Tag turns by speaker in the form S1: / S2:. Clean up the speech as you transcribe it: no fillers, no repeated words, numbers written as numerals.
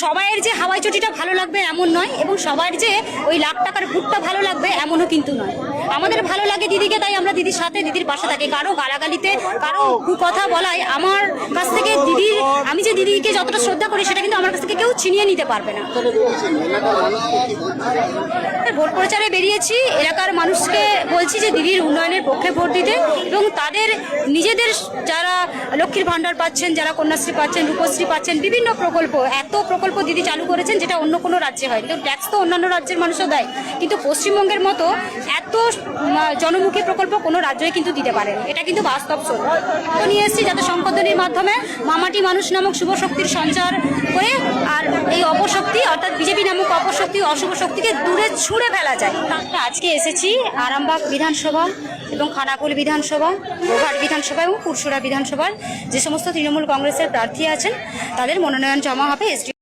S1: সবাইয়ের যে হাওয়াই চটিটা ভালো লাগবে এমন নয়, এবং সবার যে ওই লাখ টাকার ভুট্টা ভালো লাগবে এমনও কিন্তু নয়। আমাদের ভালো লাগে দিদিকে, তাই আমরা দিদির সাথে, দিদির পাশে থাকি। কারো গালাগালিতে, কারো কথা বলায় আমার কাছ থেকে আমি যে দিদিকে যতটা শ্রদ্ধা করি সেটা কিন্তু আমার কাছ থেকে কেউ ছিনিয়ে নিতে পারবে না। ভোট প্রচারে বেরিয়েছি, এলাকার মানুষকে বলছি যে দিদির উন্নয়নের পক্ষে ভোট দিতে, এবং তাদের নিজেদের যারা লক্ষ্মীর ভাণ্ডার পাচ্ছেন, যারা কন্যাশ্রী পাচ্ছেন, রূপশ্রী পাচ্ছেন, বিভিন্ন প্রকল্প, এত প্রকল্প দিদি চালু করেছেন যেটা অন্য কোনো রাজ্যে হয়। কিন্তু ট্যাক্স তো অন্যান্য রাজ্যের মানুষও দেয়, কিন্তু পশ্চিমবঙ্গের মতো এত জনমুখী প্রকল্প কোনো রাজ্যই কিন্তু দিতে পারেন। এটা কিন্তু বাস্তব সত্য। তো নিয়ে এসেছি যাতে সংশোধনীর মাধ্যমে মামাটি মানুষ নামক শুভ শক্তির সঞ্চার করে আর এই অপশক্তি অর্থাৎ বিজেপি নামক অপশক্তি, অশুভ শক্তিকে দূরে ছুঁড়ে ফেলা যায়। আজকে এসেছি আরামবাগ বিধানসভা এবং খানাকুল বিধানসভা, গোঘাট বিধানসভা এবং পুরসুরা বিধানসভার যে সমস্ত তৃণমূল কংগ্রেসের প্রার্থী আছেন তাদের মনোনয়ন জমা হবে